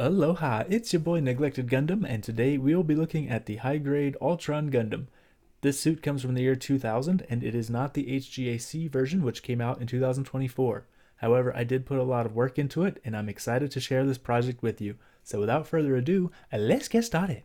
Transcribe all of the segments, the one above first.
Aloha, it's your boy Neglected Gundam, and today we will be looking at the high-grade Altron Gundam. This suit comes from the year 2000, and it is not the HGAC version which came out in 2024. However, I did put a lot of work into it, and I'm excited to share this project with you. So without further ado, let's get started.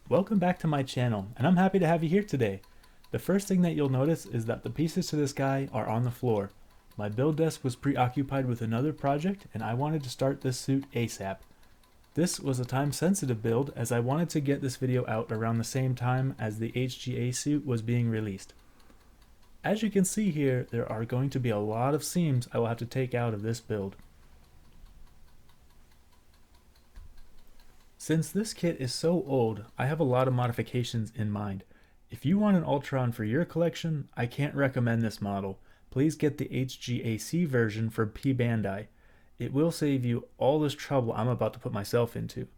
Welcome back to my channel, and I'm happy to have you here today. The first thing that you'll notice is that the pieces to this guy are on the floor. My build desk was preoccupied with another project, and I wanted to start this suit ASAP. This was a time-sensitive build, as I wanted to get this video out around the same time as the HGA suit was being released. As you can see here, there are going to be a lot of seams I will have to take out of this build. Since this kit is so old, I have a lot of modifications in mind. If you want an Altron for your collection, I can't recommend this model. Please get the HGAC version from P Bandai. It will save you all this trouble I'm about to put myself into.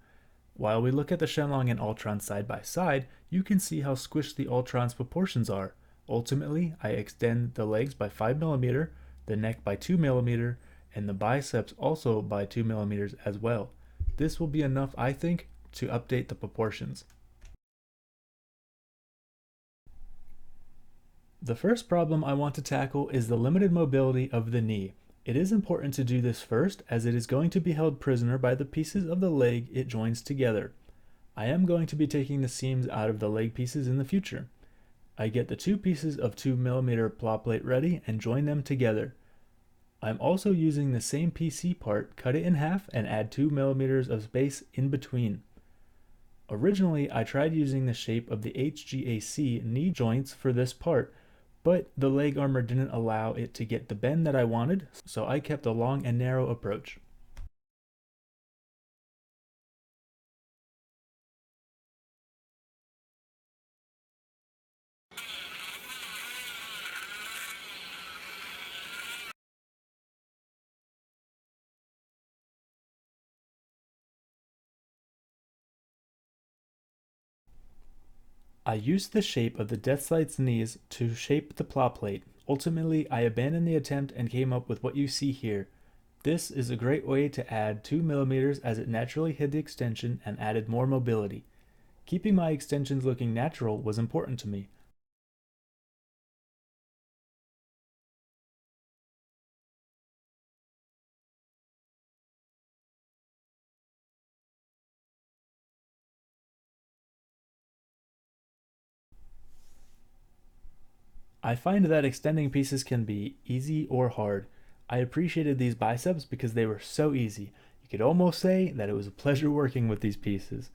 While we look at the Shenlong and Altron side by side, you can see how squished the Altron's proportions are. Ultimately, I extend the legs by 5mm, the neck by 2mm, and the biceps also by 2mm as well. This will be enough, I think, to update the proportions. The first problem I want to tackle is the limited mobility of the knee. It is important to do this first, as it is going to be held prisoner by the pieces of the leg it joins together. I am going to be taking the seams out of the leg pieces in the future. I get the two pieces of 2mm plot plate ready and join them together. I'm also using the same PC part, cut it in half, and add 2mm of space in between. Originally, I tried using the shape of the HGAC knee joints for this part, but the leg armor didn't allow it to get the bend that I wanted, so I kept a long and narrow approach. I used the shape of the Deathsight's knees to shape the plot plate. Ultimately, I abandoned the attempt and came up with what you see here. This is a great way to add 2mm as it naturally hid the extension and added more mobility. Keeping my extensions looking natural was important to me. I find that extending pieces can be easy or hard. I appreciated these biceps because they were so easy. You could almost say that it was a pleasure working with these pieces.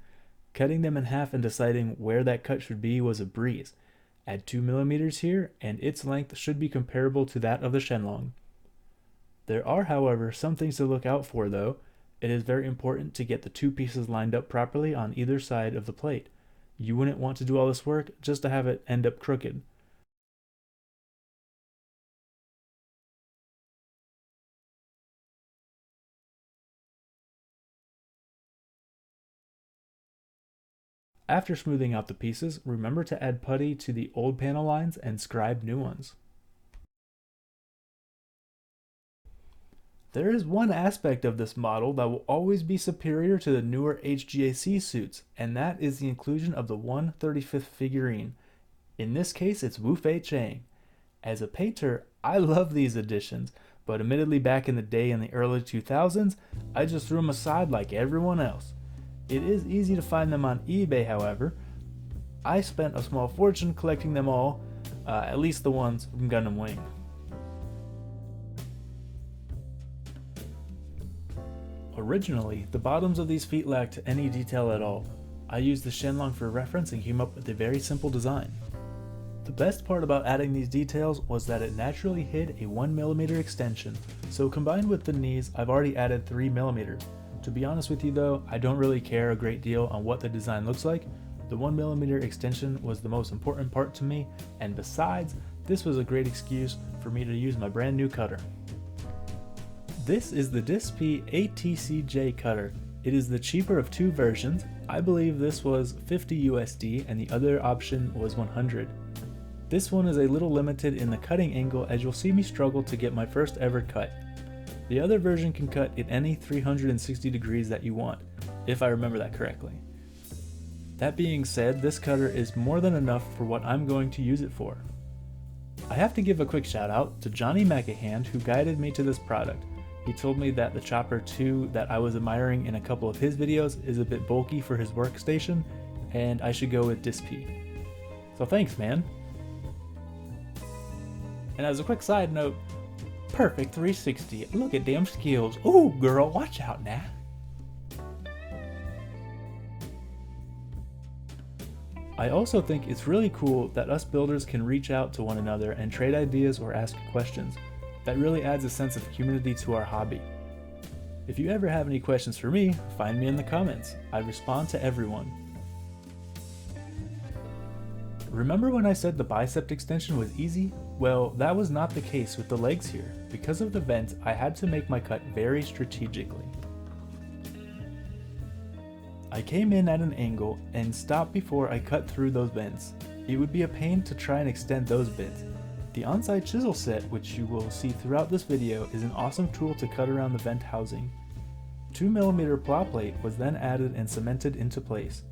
Cutting them in half and deciding where that cut should be was a breeze. Add 2mm here, and its length should be comparable to that of the Shenlong. There are, however, some things to look out for though. It is very important to get the two pieces lined up properly on either side of the plate. You wouldn't want to do all this work just to have it end up crooked. After smoothing out the pieces, remember to add putty to the old panel lines and scribe new ones. There is one aspect of this model that will always be superior to the newer HGAC suits, and that is the inclusion of the 1/35th figurine. In this case, it's Wufei Chang. As a painter, I love these additions, but admittedly back in the day in the early 2000s, I just threw them aside like everyone else. It is easy to find them on eBay, however. I spent a small fortune collecting them all, at least the ones from Gundam Wing. Originally, the bottoms of these feet lacked any detail at all. I used the Shenlong for reference and came up with a very simple design. The best part about adding these details was that it naturally hid a 1mm extension, so combined with the knees, I've already added 3mm. To be honest with you though, I don't really care a great deal on what the design looks like. The 1mm extension was the most important part to me, and besides, this was a great excuse for me to use my brand new cutter. This is the DISP ATCJ cutter. It is the cheaper of two versions. I believe this was 50 USD and the other option was 100. This one is a little limited in the cutting angle, as you'll see me struggle to get my first ever cut. The other version can cut at any 360 degrees that you want, if I remember that correctly. That being said, this cutter is more than enough for what I'm going to use it for. I have to give a quick shout out to Johnny Macahand, who guided me to this product. He told me that the Chopper 2 that I was admiring in a couple of his videos is a bit bulky for his workstation, and I should go with Disp. So thanks, man. And as a quick side note, perfect 360, look at damn skills. Ooh girl, watch out now. I also think it's really cool that us builders can reach out to one another and trade ideas or ask questions. That really adds a sense of community to our hobby. If you ever have any questions for me, find me in the comments. I respond to everyone. Remember when I said the bicep extension was easy? Well, that was not the case with the legs here. Because of the vent, I had to make my cut very strategically. I came in at an angle and stopped before I cut through those vents. It would be a pain to try and extend those bits. The on-site chisel set, which you will see throughout this video, is an awesome tool to cut around the vent housing. 2mm plow plate was then added and cemented into place.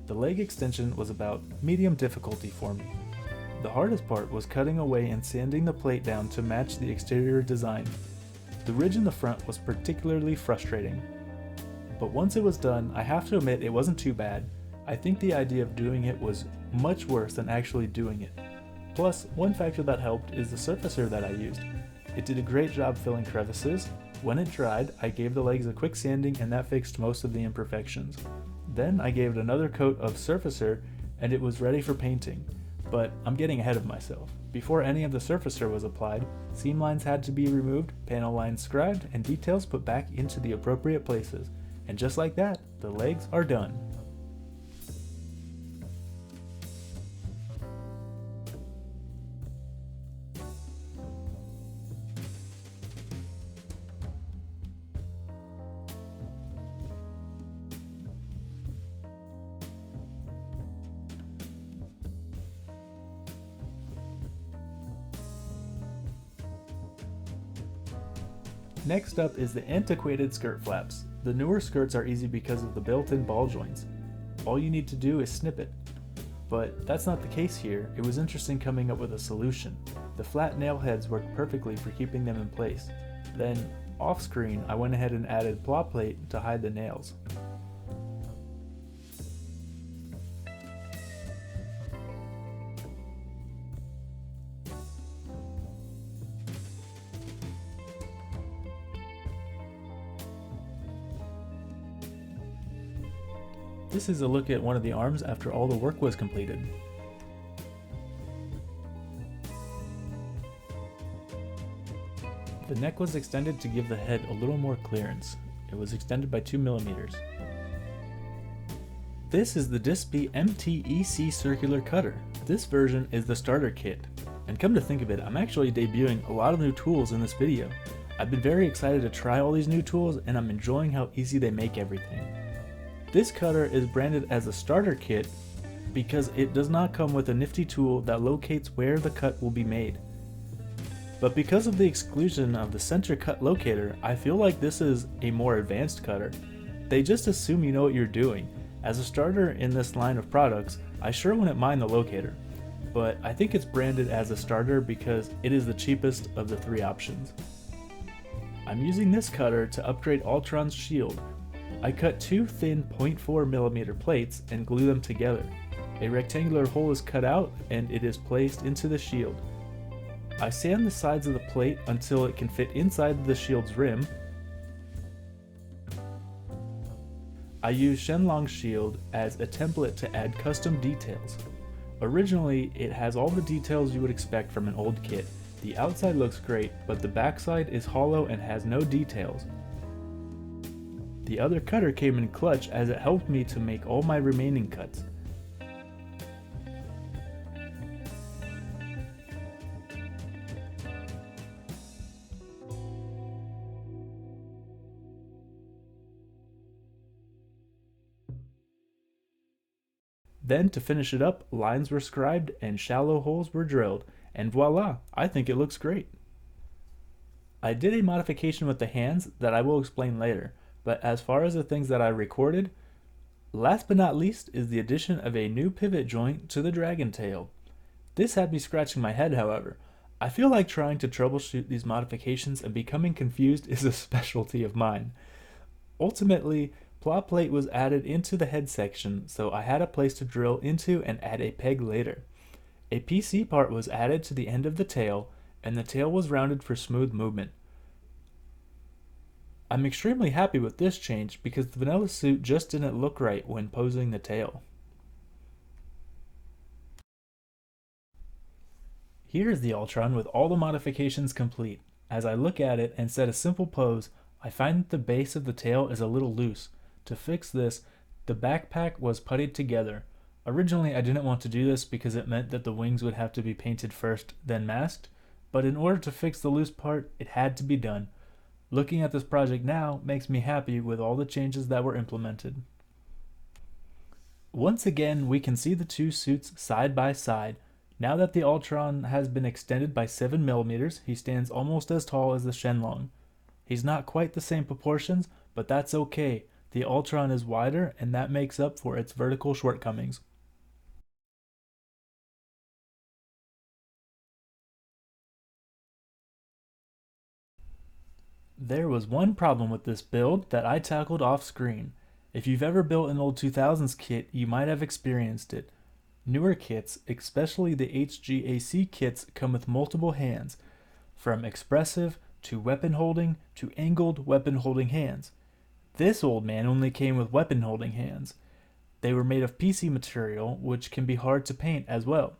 The leg extension was about medium difficulty for me. The hardest part was cutting away and sanding the plate down to match the exterior design. The ridge in the front was particularly frustrating. But once it was done, I have to admit it wasn't too bad. I think the idea of doing it was much worse than actually doing it. Plus, one factor that helped is the surfacer that I used. It did a great job filling crevices. When it dried, I gave the legs a quick sanding and that fixed most of the imperfections. Then I gave it another coat of surfacer and it was ready for painting. But I'm getting ahead of myself. Before any of the surfacer was applied, seam lines had to be removed, panel lines scribed, and details put back into the appropriate places. And just like that, the legs are done. Next up is the antiquated skirt flaps. The newer skirts are easy because of the built-in ball joints. All you need to do is snip it. But that's not the case here. It was interesting coming up with a solution. The flat nail heads worked perfectly for keeping them in place. Then, off screen, I went ahead and added plow plate to hide the nails. This is a look at one of the arms after all the work was completed. The neck was extended to give the head a little more clearance. It was extended by 2mm. This is the Disp MTEC circular cutter. This version is the starter kit. And come to think of it, I'm actually debuting a lot of new tools in this video. I've been very excited to try all these new tools and I'm enjoying how easy they make everything. This cutter is branded as a starter kit because it does not come with a nifty tool that locates where the cut will be made. But because of the exclusion of the center cut locator, I feel like this is a more advanced cutter. They just assume you know what you're doing. As a starter in this line of products, I sure wouldn't mind the locator. But I think it's branded as a starter because it is the cheapest of the three options. I'm using this cutter to upgrade Altron's shield. I cut two thin 0.4mm plates and glue them together. A rectangular hole is cut out and it is placed into the shield. I sand the sides of the plate until it can fit inside the shield's rim. I use Shenlong's shield as a template to add custom details. Originally, it has all the details you would expect from an old kit. The outside looks great, but the backside is hollow and has no details. The other cutter came in clutch as it helped me to make all my remaining cuts. Then to finish it up, lines were scribed and shallow holes were drilled, and voila, I think it looks great. I did a modification with the hands that I will explain later, but as far as the things that I recorded, last but not least is the addition of a new pivot joint to the dragon tail. This had me scratching my head, however. I feel like trying to troubleshoot these modifications and becoming confused is a specialty of mine. Ultimately, plow plate was added into the head section, so I had a place to drill into and add a peg later. A PC part was added to the end of the tail, and the tail was rounded for smooth movement. I'm extremely happy with this change because the vanilla suit just didn't look right when posing the tail. Here is the Altron with all the modifications complete. As I look at it and set a simple pose, I find that the base of the tail is a little loose. To fix this, the backpack was puttied together. Originally I didn't want to do this because it meant that the wings would have to be painted first, then masked, but in order to fix the loose part, it had to be done. Looking at this project now makes me happy with all the changes that were implemented. Once again, we can see the two suits side by side. Now that the Altron has been extended by 7 mm, he stands almost as tall as the Shenlong. He's not quite the same proportions, but that's okay. The Altron is wider, and that makes up for its vertical shortcomings. There was one problem with this build that I tackled off screen. If you've ever built an old 2000s kit, you might have experienced it. Newer kits, especially the HGAC kits, come with multiple hands, from expressive to weapon holding to angled weapon holding hands. This old man only came with weapon holding hands. They were made of PC material, which can be hard to paint as well.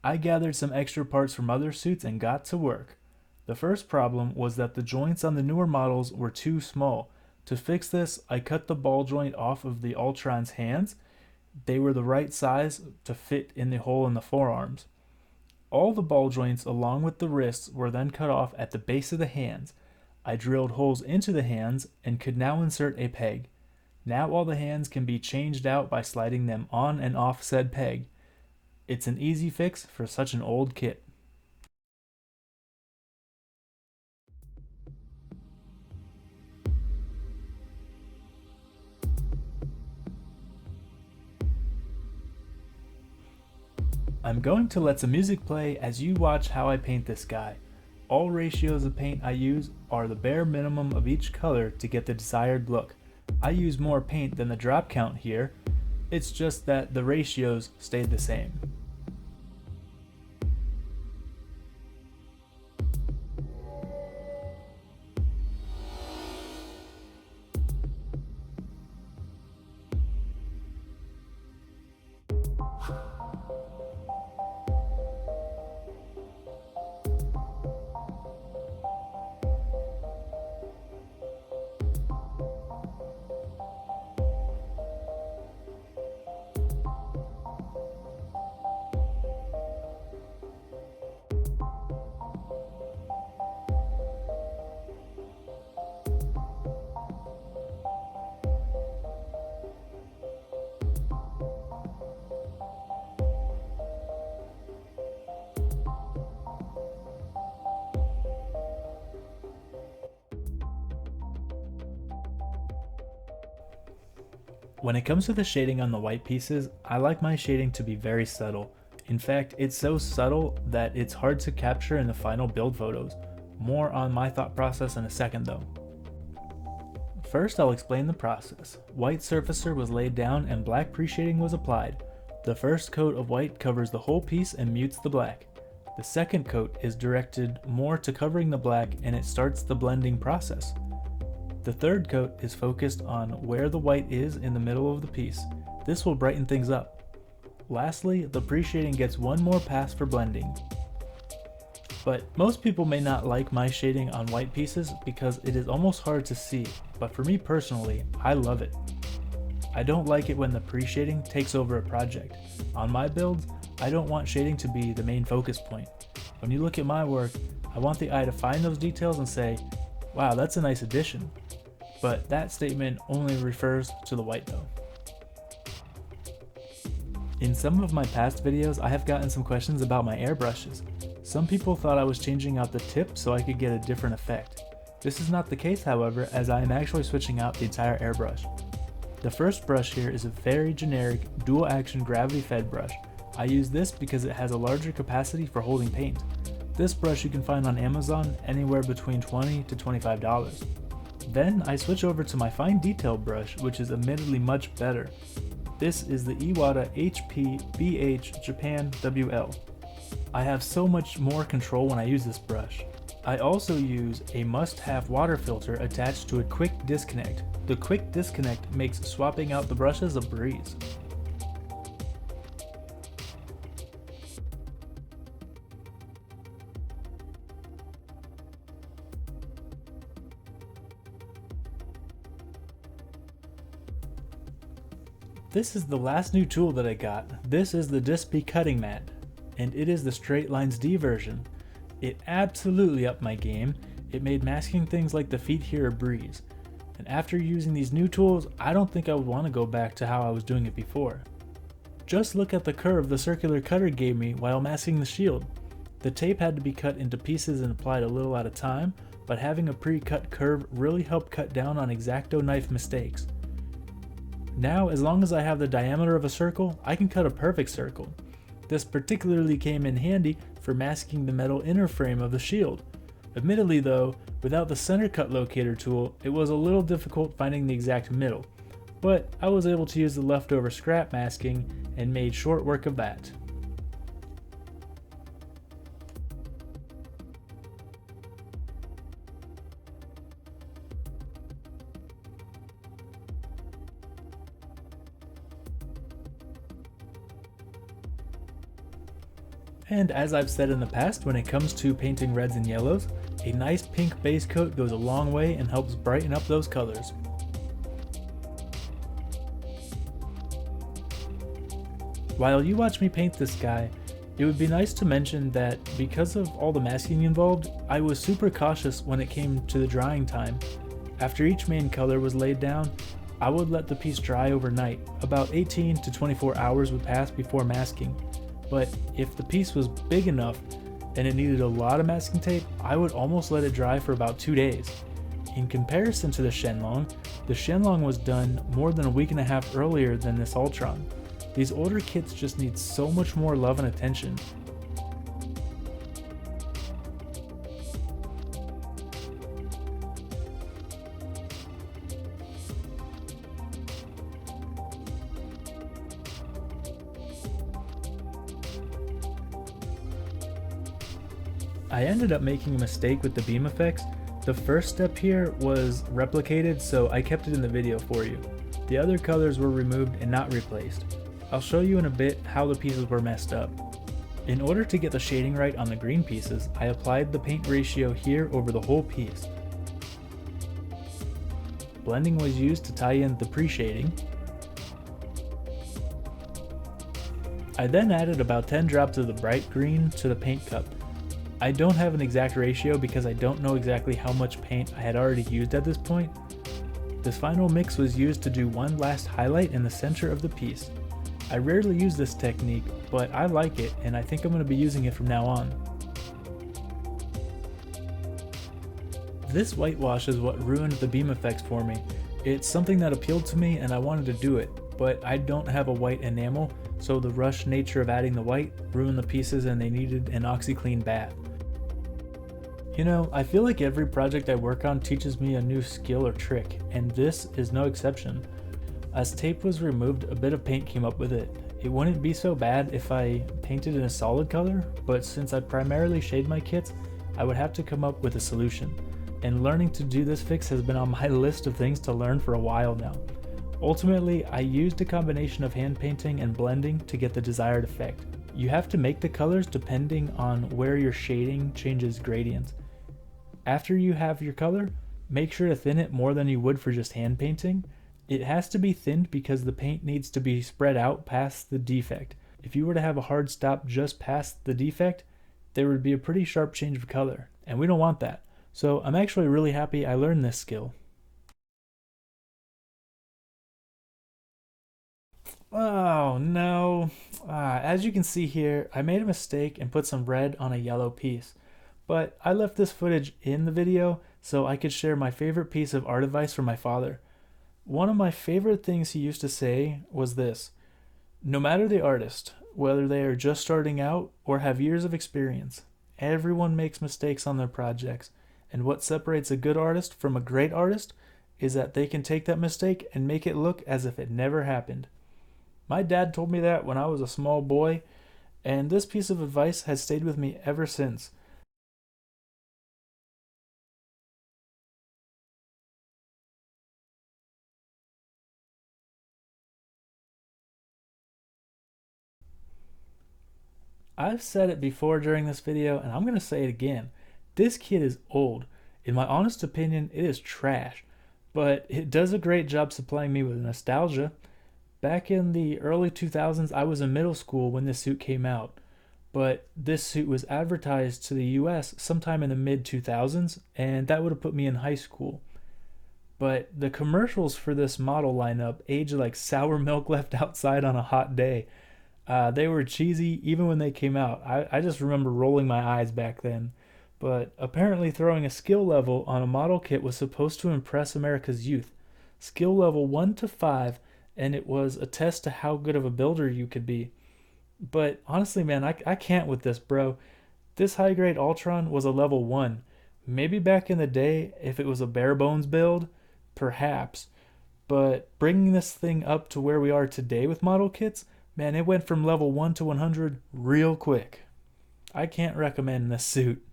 I gathered some extra parts from other suits and got to work. The first problem was that the joints on the newer models were too small. To fix this, I cut the ball joint off of the Altron's hands. They were the right size to fit in the hole in the forearms. All the ball joints along with the wrists were then cut off at the base of the hands. I drilled holes into the hands and could now insert a peg. Now all the hands can be changed out by sliding them on and off said peg. It's an easy fix for such an old kit. I'm going to let some music play as you watch how I paint this guy. All ratios of paint I use are the bare minimum of each color to get the desired look. I use more paint than the drop count here, it's just that the ratios stayed the same. When it comes to the shading on the white pieces, I like my shading to be very subtle. In fact, it's so subtle that it's hard to capture in the final build photos. More on my thought process in a second though. First, I'll explain the process. White surfacer was laid down and black pre-shading was applied. The first coat of white covers the whole piece and mutes the black. The second coat is directed more to covering the black and it starts the blending process. The third coat is focused on where the white is in the middle of the piece. This will brighten things up. Lastly, the pre-shading gets one more pass for blending. But most people may not like my shading on white pieces because it is almost hard to see, but for me personally, I love it. I don't like it when the pre-shading takes over a project. On my builds, I don't want shading to be the main focus point. When you look at my work, I want the eye to find those details and say, wow, that's a nice addition. But that statement only refers to the white though. In some of my past videos, I have gotten some questions about my airbrushes. Some people thought I was changing out the tip so I could get a different effect. This is not the case, however, as I am actually switching out the entire airbrush. The first brush here is a very generic dual action gravity fed brush. I use this because it has a larger capacity for holding paint. This brush you can find on Amazon anywhere between $20 to $25. Then I switch over to my fine detail brush, which is admittedly much better. This is the Iwata HP BH Japan WL. I have so much more control when I use this brush. I also use a must-have water filter attached to a quick disconnect. The quick disconnect makes swapping out the brushes a breeze. This is the last new tool that I got. This is the Disp cutting mat, and it is the Straight Lines D version. It absolutely upped my game. It made masking things like the feet here a breeze. And after using these new tools, I don't think I would want to go back to how I was doing it before. Just look at the curve the circular cutter gave me while masking the shield. The tape had to be cut into pieces and applied a little at a time, but having a pre-cut curve really helped cut down on X-Acto knife mistakes. Now, as long as I have the diameter of a circle, I can cut a perfect circle. This particularly came in handy for masking the metal inner frame of the shield. Admittedly though, without the center cut locator tool, it was a little difficult finding the exact middle, but I was able to use the leftover scrap masking and made short work of that. And as I've said in the past, when it comes to painting reds and yellows, a nice pink base coat goes a long way and helps brighten up those colors. While you watch me paint this guy, it would be nice to mention that because of all the masking involved, I was super cautious when it came to the drying time. After each main color was laid down, I would let the piece dry overnight. About 18 to 24 hours would pass before masking. But if the piece was big enough and it needed a lot of masking tape, I would almost let it dry for about 2 days. In comparison to the Shenlong was done more than a week and a half earlier than this Altron. These older kits just need so much more love and attention. I ended up making a mistake with the beam effects. The first step here was replicated, so I kept it in the video for you. The other colors were removed and not replaced. I'll show you in a bit how the pieces were messed up. In order to get the shading right on the green pieces, I applied the paint ratio here over the whole piece. Blending was used to tie in the pre-shading. I then added about 10 drops of the bright green to the paint cup. I don't have an exact ratio because I don't know exactly how much paint I had already used at this point. This final mix was used to do one last highlight in the center of the piece. I rarely use this technique, but I like it and I think I'm going to be using it from now on. This whitewash is what ruined the beam effects for me. It's something that appealed to me and I wanted to do it, but I don't have a white enamel, so the rushed nature of adding the white ruined the pieces and they needed an OxiClean bath. You know, I feel like every project I work on teaches me a new skill or trick, and this is no exception. As tape was removed, a bit of paint came up with it. It wouldn't be so bad if I painted in a solid color, but since I primarily shade my kits, I would have to come up with a solution. And learning to do this fix has been on my list of things to learn for a while now. Ultimately, I used a combination of hand painting and blending to get the desired effect. You have to make the colors depending on where your shading changes gradients. After you have your color, make sure to thin it more than you would for just hand painting. It has to be thinned because the paint needs to be spread out past the defect. If you were to have a hard stop just past the defect, there would be a pretty sharp change of color, and we don't want that. So I'm actually really happy I learned this skill. Oh no. As you can see here, I made a mistake and put some red on a yellow piece. But I left this footage in the video so I could share my favorite piece of art advice from my father. One of my favorite things he used to say was this: no matter the artist, whether they are just starting out or have years of experience, everyone makes mistakes on their projects. And what separates a good artist from a great artist is that they can take that mistake and make it look as if it never happened. My dad told me that when I was a small boy, and this piece of advice has stayed with me ever since. I've said it before during this video, and I'm going to say it again. This kit is old. In my honest opinion, it is trash, but it does a great job supplying me with nostalgia. Back in the early 2000s, I was in middle school when this suit came out, but this suit was advertised to the US sometime in the mid 2000s, and that would have put me in high school. But the commercials for this model lineup aged like sour milk left outside on a hot day. They were cheesy even when they came out. I just remember rolling my eyes back then. But apparently throwing a skill level on a model kit was supposed to impress America's youth. Skill level 1 to 5, and it was a test to how good of a builder you could be. But honestly, man, I can't with this, bro. This high grade Altron was a level 1. Maybe back in the day, if it was a bare bones build, perhaps. But bringing this thing up to where we are today with model kits, man, it went from level 1 to 100 real quick. I can't recommend this suit.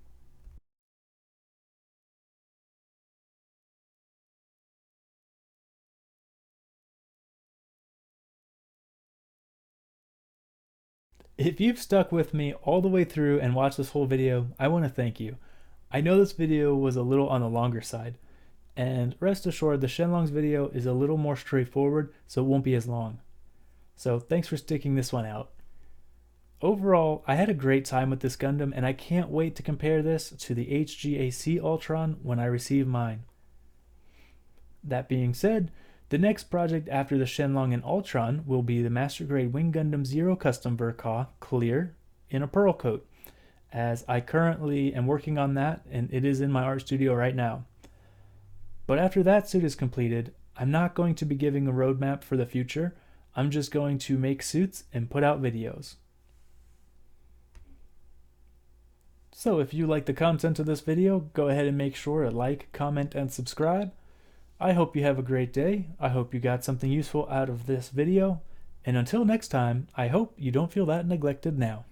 If you've stuck with me all the way through and watched this whole video, I want to thank you. I know this video was a little on the longer side, and rest assured the Shenlong's video is a little more straightforward, so it won't be as long. So thanks for sticking this one out. Overall, I had a great time with this Gundam, and I can't wait to compare this to the HGAC Altron when I receive mine. That being said, the next project after the Shenlong and Altron will be the Master Grade Wing Gundam Zero Custom Verkaw Clear in a pearl coat, as I currently am working on that and it is in my art studio right now. But after that suit is completed, I'm not going to be giving a roadmap for the future. I'm just going to make suits and put out videos. So if you like the content of this video, go ahead and make sure to like, comment, and subscribe. I hope you have a great day. I hope you got something useful out of this video. And until next time, I hope you don't feel that neglected now.